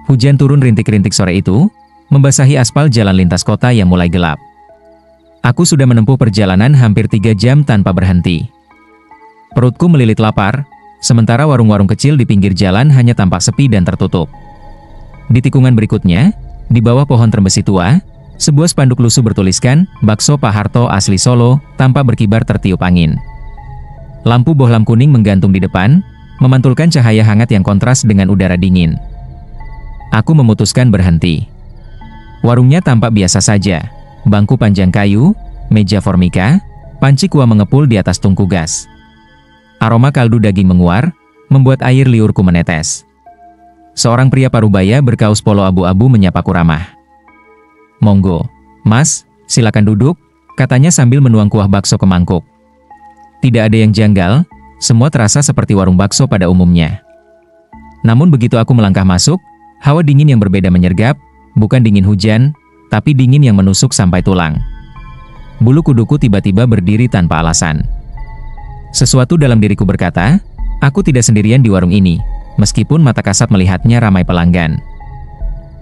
Hujan turun rintik-rintik sore itu, membasahi aspal jalan lintas kota yang mulai gelap. Aku sudah menempuh perjalanan hampir 3 jam tanpa berhenti. Perutku melilit lapar, sementara warung-warung kecil di pinggir jalan hanya tampak sepi dan tertutup. Di tikungan berikutnya, di bawah pohon trembesi tua, sebuah spanduk lusuh bertuliskan, "Bakso Pak Harto asli Solo," tampak berkibar tertiup angin. Lampu bohlam kuning menggantung di depan, memantulkan cahaya hangat yang kontras dengan udara dingin. Aku memutuskan berhenti. Warungnya tampak biasa saja. Bangku panjang kayu, meja formika, panci kuah mengepul di atas tungku gas. Aroma kaldu daging menguar, membuat air liurku menetes. Seorang pria parubaya berkaus polo abu-abu menyapaku ramah. "Monggo, Mas, silakan duduk," katanya sambil menuang kuah bakso ke mangkuk. Tidak ada yang janggal, semua terasa seperti warung bakso pada umumnya. Namun begitu aku melangkah masuk, hawa dingin yang berbeda menyergap, bukan dingin hujan, tapi dingin yang menusuk sampai tulang. Bulu kuduku tiba-tiba berdiri tanpa alasan. Sesuatu dalam diriku berkata, aku tidak sendirian di warung ini, meskipun mata kasat melihatnya ramai pelanggan.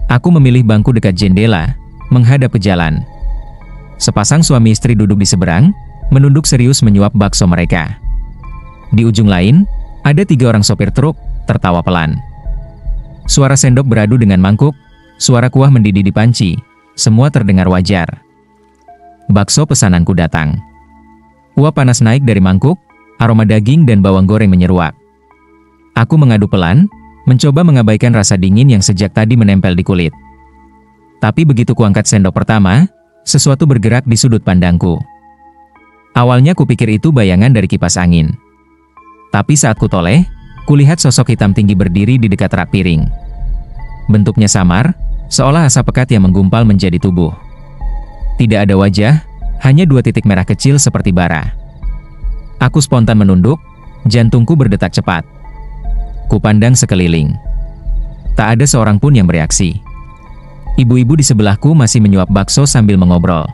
Aku memilih bangku dekat jendela, menghadap ke jalan. Sepasang suami istri duduk di seberang, menunduk serius menyuap bakso mereka. Di ujung lain, ada 3 orang sopir truk, tertawa pelan. Suara sendok beradu dengan mangkuk, suara kuah mendidih di panci, semua terdengar wajar. Bakso pesananku datang. Uap panas naik dari mangkuk, aroma daging dan bawang goreng menyeruak. Aku mengadu pelan, mencoba mengabaikan rasa dingin yang sejak tadi menempel di kulit. Tapi begitu kuangkat sendok pertama, sesuatu bergerak di sudut pandangku. Awalnya kupikir itu bayangan dari kipas angin. Tapi saat kutoleh, kulihat sosok hitam tinggi berdiri di dekat rak piring. Bentuknya samar, seolah asap pekat yang menggumpal menjadi tubuh. Tidak ada wajah, hanya 2 titik merah kecil seperti bara. Aku spontan menunduk, jantungku berdetak cepat. Kupandang sekeliling. Tak ada seorang pun yang bereaksi. Ibu-ibu di sebelahku masih menyuap bakso sambil mengobrol.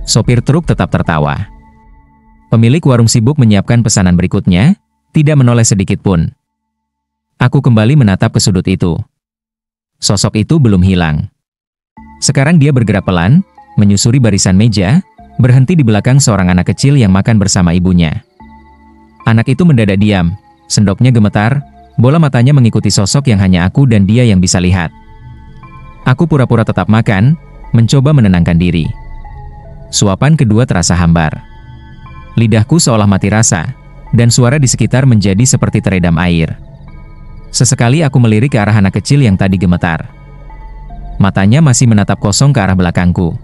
Sopir truk tetap tertawa. Pemilik warung sibuk menyiapkan pesanan berikutnya, tidak menoleh sedikit pun. Aku kembali menatap ke sudut itu. Sosok itu belum hilang. Sekarang dia bergerak pelan, menyusuri barisan meja, berhenti di belakang seorang anak kecil yang makan bersama ibunya. Anak itu mendadak diam, sendoknya gemetar, bola matanya mengikuti sosok yang hanya aku dan dia yang bisa lihat. Aku pura-pura tetap makan, mencoba menenangkan diri. Suapan kedua terasa hambar. Lidahku seolah mati rasa, dan suara di sekitar menjadi seperti teredam air. Sesekali aku melirik ke arah anak kecil yang tadi gemetar. Matanya masih menatap kosong ke arah belakangku.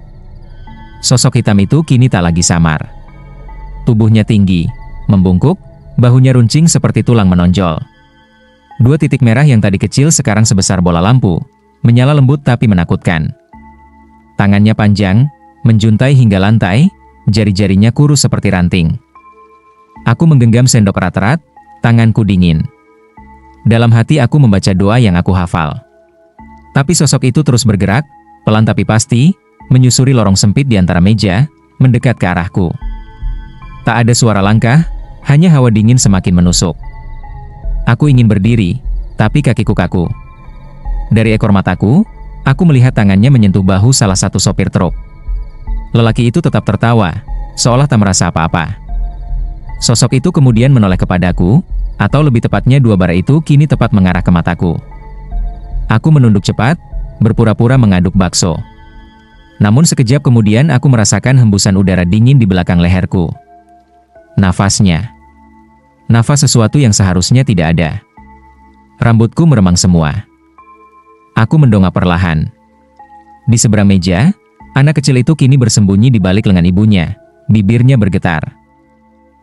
Sosok hitam itu kini tak lagi samar. Tubuhnya tinggi, membungkuk, bahunya runcing seperti tulang menonjol. 2 titik merah yang tadi kecil sekarang sebesar bola lampu, menyala lembut tapi menakutkan. Tangannya panjang, menjuntai hingga lantai, jari-jarinya kurus seperti ranting. Aku menggenggam sendok erat-erat, tanganku dingin. Dalam hati aku membaca doa yang aku hafal. Tapi sosok itu terus bergerak, pelan tapi pasti, menyusuri lorong sempit di antara meja, mendekat ke arahku. Tak ada suara langkah, hanya hawa dingin semakin menusuk. Aku ingin berdiri, tapi kakiku kaku. Dari ekor mataku, aku melihat tangannya menyentuh bahu salah satu sopir truk. Lelaki itu tetap tertawa, seolah tak merasa apa-apa. Sosok itu kemudian menoleh kepadaku, atau lebih tepatnya 2 bara itu kini tepat mengarah ke mataku. Aku menunduk cepat, berpura-pura mengaduk bakso. Namun sekejap kemudian aku merasakan hembusan udara dingin di belakang leherku. Nafasnya. Nafas sesuatu yang seharusnya tidak ada. Rambutku meremang semua. Aku mendongak perlahan. Di seberang meja, anak kecil itu kini bersembunyi di balik lengan ibunya, bibirnya bergetar.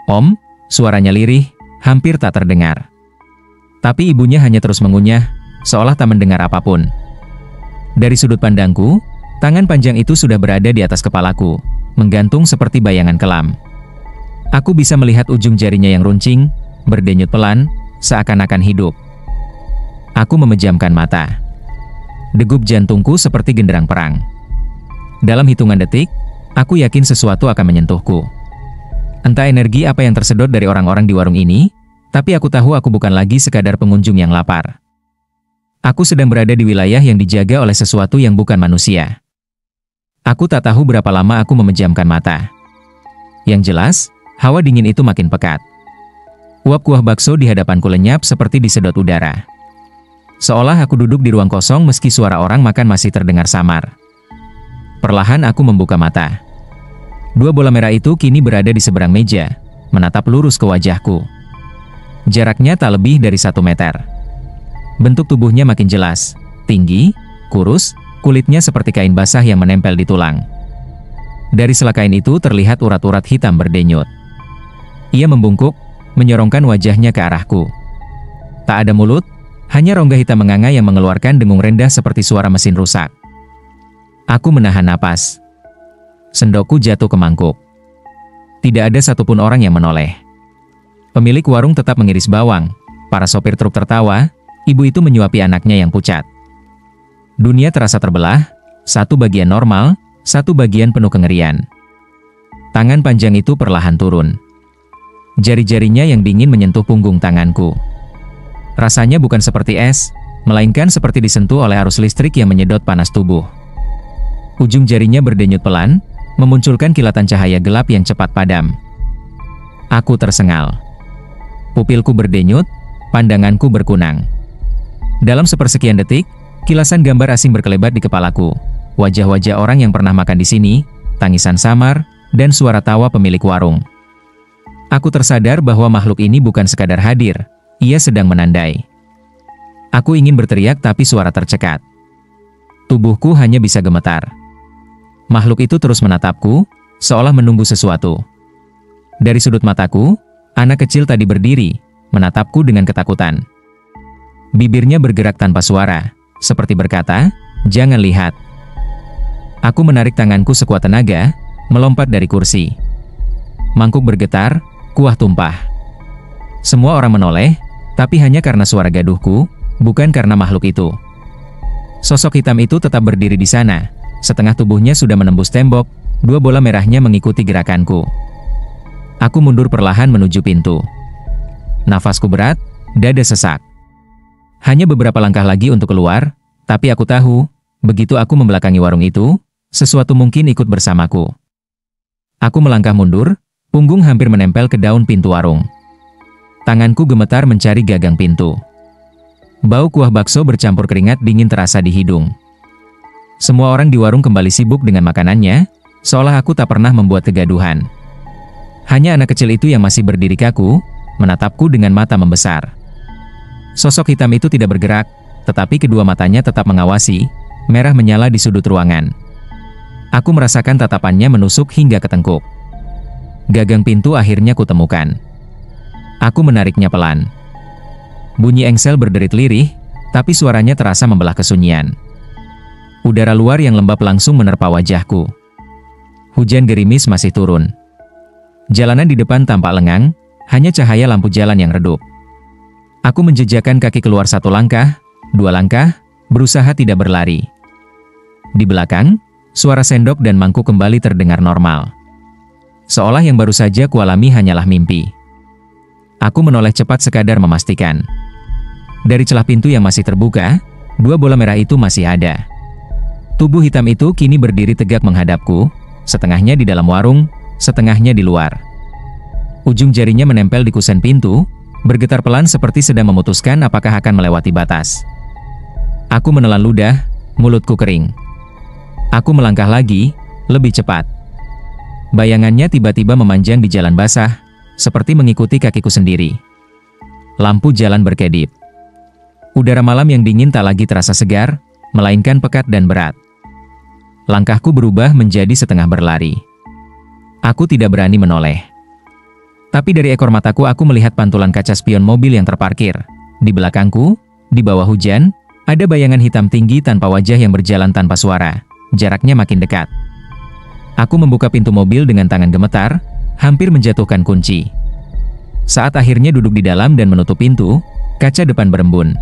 "Om," suaranya lirih, hampir tak terdengar. Tapi ibunya hanya terus mengunyah, seolah tak mendengar apapun. Dari sudut pandangku, tangan panjang itu sudah berada di atas kepalaku, menggantung seperti bayangan kelam. Aku bisa melihat ujung jarinya yang runcing, berdenyut pelan, seakan-akan hidup. Aku memejamkan mata. Degup jantungku seperti genderang perang. Dalam hitungan detik, aku yakin sesuatu akan menyentuhku. Entah energi apa yang tersedot dari orang-orang di warung ini, tapi aku tahu aku bukan lagi sekadar pengunjung yang lapar. Aku sedang berada di wilayah yang dijaga oleh sesuatu yang bukan manusia. Aku tak tahu berapa lama aku memejamkan mata. Yang jelas, hawa dingin itu makin pekat. Uap kuah bakso di hadapanku lenyap seperti disedot udara. Seolah aku duduk di ruang kosong meski suara orang makan masih terdengar samar. Perlahan aku membuka mata. Dua bola merah itu kini berada di seberang meja, menatap lurus ke wajahku. Jaraknya tak lebih dari 1 meter. Bentuk tubuhnya makin jelas, tinggi, kurus, kulitnya seperti kain basah yang menempel di tulang. Dari sela kain itu terlihat urat-urat hitam berdenyut. Ia membungkuk, menyorongkan wajahnya ke arahku. Tak ada mulut, hanya rongga hitam menganga yang mengeluarkan dengung rendah seperti suara mesin rusak. Aku menahan napas. Sendokku jatuh ke mangkuk. Tidak ada satupun orang yang menoleh. Pemilik warung tetap mengiris bawang, para sopir truk tertawa, ibu itu menyuapi anaknya yang pucat. Dunia terasa terbelah, satu bagian normal, satu bagian penuh kengerian. Tangan panjang itu perlahan turun. Jari-jarinya yang dingin menyentuh punggung tanganku. Rasanya bukan seperti es, melainkan seperti disentuh oleh arus listrik yang menyedot panas tubuh. Ujung jarinya berdenyut pelan, memunculkan kilatan cahaya gelap yang cepat padam. Aku tersengal. Pupilku berdenyut, pandanganku berkunang. Dalam sepersekian detik, kilasan gambar asing berkelebat di kepalaku. Wajah-wajah orang yang pernah makan di sini, tangisan samar, dan suara tawa pemilik warung. Aku tersadar bahwa makhluk ini bukan sekadar hadir, ia sedang menandai. Aku ingin berteriak tapi suara tercekat. Tubuhku hanya bisa gemetar. Makhluk itu terus menatapku, seolah menunggu sesuatu. Dari sudut mataku, anak kecil tadi berdiri, menatapku dengan ketakutan. Bibirnya bergerak tanpa suara, seperti berkata, "Jangan lihat." Aku menarik tanganku sekuat tenaga, melompat dari kursi. Mangkuk bergetar, kuah tumpah. Semua orang menoleh, tapi hanya karena suara gaduhku, bukan karena makhluk itu. Sosok hitam itu tetap berdiri di sana. Setengah tubuhnya sudah menembus tembok, dua bola merahnya mengikuti gerakanku. Aku mundur perlahan menuju pintu. Nafasku berat, dada sesak. Hanya beberapa langkah lagi untuk keluar, tapi aku tahu, begitu aku membelakangi warung itu, sesuatu mungkin ikut bersamaku. Aku melangkah mundur, punggung hampir menempel ke daun pintu warung. Tanganku gemetar mencari gagang pintu. Bau kuah bakso bercampur keringat dingin terasa di hidung. Semua orang di warung kembali sibuk dengan makanannya, seolah aku tak pernah membuat kegaduhan. Hanya anak kecil itu yang masih berdiri kaku, menatapku dengan mata membesar. Sosok hitam itu tidak bergerak, tetapi kedua matanya tetap mengawasi, merah menyala di sudut ruangan. Aku merasakan tatapannya menusuk hingga ke tengkuk. Gagang pintu akhirnya kutemukan. Aku menariknya pelan. Bunyi engsel berderit lirih, tapi suaranya terasa membelah kesunyian. Udara luar yang lembab langsung menerpa wajahku. Hujan gerimis masih turun. Jalanan di depan tampak lengang, hanya cahaya lampu jalan yang redup. Aku menjejakkan kaki keluar 1 langkah, 2 langkah, berusaha tidak berlari. Di belakang, suara sendok dan mangkuk kembali terdengar normal. Seolah yang baru saja kualami hanyalah mimpi. Aku menoleh cepat sekadar memastikan. Dari celah pintu yang masih terbuka, 2 bola merah itu masih ada. Tubuh hitam itu kini berdiri tegak menghadapku, setengahnya di dalam warung, setengahnya di luar. Ujung jarinya menempel di kusen pintu, bergetar pelan seperti sedang memutuskan apakah akan melewati batas. Aku menelan ludah, mulutku kering. Aku melangkah lagi, lebih cepat. Bayangannya tiba-tiba memanjang di jalan basah, seperti mengikuti kakiku sendiri. Lampu jalan berkedip. Udara malam yang dingin tak lagi terasa segar, melainkan pekat dan berat. Langkahku berubah menjadi setengah berlari. Aku tidak berani menoleh. Tapi dari ekor mataku aku melihat pantulan kaca spion mobil yang terparkir. Di belakangku, di bawah hujan, ada bayangan hitam tinggi tanpa wajah yang berjalan tanpa suara. Jaraknya makin dekat. Aku membuka pintu mobil dengan tangan gemetar, hampir menjatuhkan kunci. Saat akhirnya duduk di dalam dan menutup pintu, kaca depan berembun.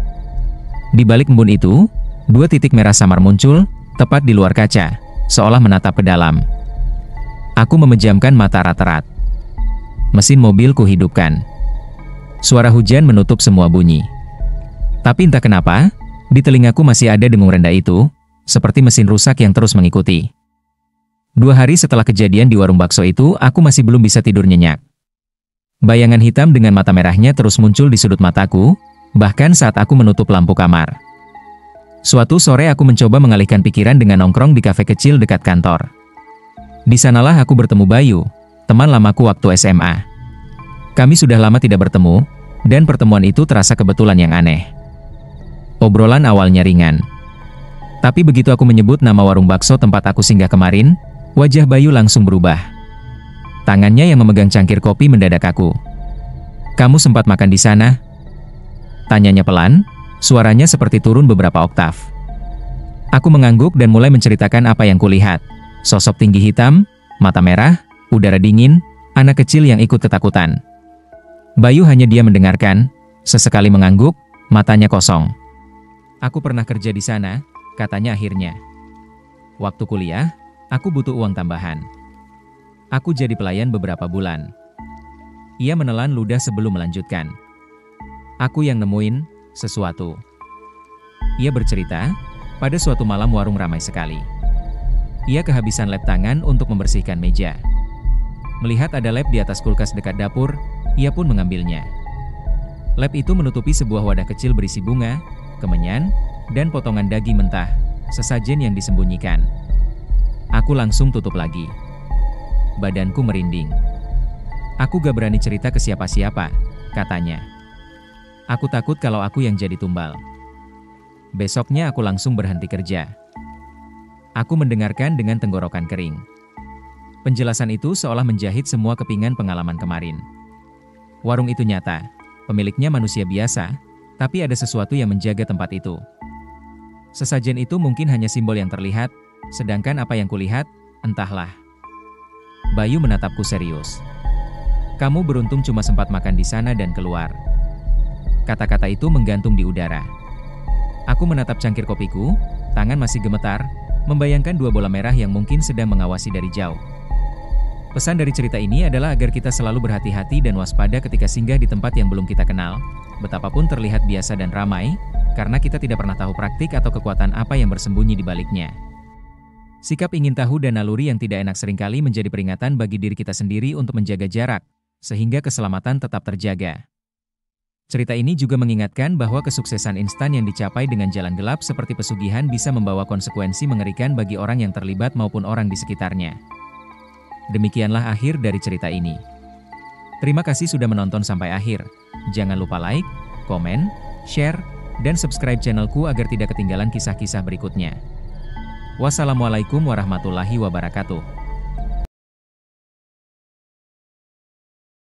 Di balik embun itu, 2 titik merah samar muncul, tepat di luar kaca, seolah menatap ke dalam. Aku memejamkan mata rat-rat. Mesin mobil kuhidupkan. Suara hujan menutup semua bunyi. Tapi entah kenapa, Di telingaku masih ada dengung rendah itu, seperti mesin rusak yang terus mengikuti. 2 hari setelah kejadian di warung bakso itu, aku masih belum bisa tidur nyenyak. Bayangan hitam dengan mata merahnya terus muncul di sudut mataku, bahkan saat aku menutup lampu kamar. Suatu sore aku mencoba mengalihkan pikiran dengan nongkrong di kafe kecil dekat kantor. Di sanalah aku bertemu Bayu, teman lamaku waktu SMA. Kami sudah lama tidak bertemu, dan pertemuan itu terasa kebetulan yang aneh. Obrolan awalnya ringan. Tapi begitu aku menyebut nama warung bakso tempat aku singgah kemarin, wajah Bayu langsung berubah. Tangannya yang memegang cangkir kopi mendadak kaku. "Kamu sempat makan di sana?" Tanyanya pelan, suaranya seperti turun beberapa oktav. Aku mengangguk dan mulai menceritakan apa yang kulihat. Sosok tinggi hitam, mata merah, udara dingin, anak kecil yang ikut ketakutan. Bayu hanya diam mendengarkan, sesekali mengangguk, matanya kosong. "Aku pernah kerja di sana," katanya akhirnya. "Waktu kuliah, aku butuh uang tambahan. Aku jadi pelayan beberapa bulan." Ia menelan ludah sebelum melanjutkan. "Aku yang nemuin sesuatu." Ia bercerita, pada suatu malam warung ramai sekali. Ia kehabisan lem tangan untuk membersihkan meja. Melihat ada lem di atas kulkas dekat dapur, ia pun mengambilnya. Lem itu menutupi sebuah wadah kecil berisi bunga, kemenyan, dan potongan daging mentah, sesajen yang disembunyikan. Aku langsung tutup lagi. Badanku merinding. "Aku gak berani cerita ke siapa-siapa," katanya. "Aku takut kalau aku yang jadi tumbal." Besoknya aku langsung berhenti kerja. Aku mendengarkan dengan tenggorokan kering. Penjelasan itu seolah menjahit semua kepingan pengalaman kemarin. Warung itu nyata, pemiliknya manusia biasa, tapi ada sesuatu yang menjaga tempat itu. Sesajen itu mungkin hanya simbol yang terlihat, sedangkan apa yang kulihat, entahlah. Bayu menatapku serius. "Kamu beruntung cuma sempat makan di sana dan keluar." Kata-kata itu menggantung di udara. Aku menatap cangkir kopiku, tangan masih gemetar, membayangkan 2 bola merah yang mungkin sedang mengawasi dari jauh. Pesan dari cerita ini adalah agar kita selalu berhati-hati dan waspada ketika singgah di tempat yang belum kita kenal, betapapun terlihat biasa dan ramai, karena kita tidak pernah tahu praktik atau kekuatan apa yang bersembunyi di baliknya. Sikap ingin tahu dan naluri yang tidak enak seringkali menjadi peringatan bagi diri kita sendiri untuk menjaga jarak, sehingga keselamatan tetap terjaga. Cerita ini juga mengingatkan bahwa kesuksesan instan yang dicapai dengan jalan gelap seperti pesugihan bisa membawa konsekuensi mengerikan bagi orang yang terlibat maupun orang di sekitarnya. Demikianlah akhir dari cerita ini. Terima kasih sudah menonton sampai akhir. Jangan lupa like, komen, share, dan subscribe channelku agar tidak ketinggalan kisah-kisah berikutnya. Wassalamualaikum warahmatullahi wabarakatuh.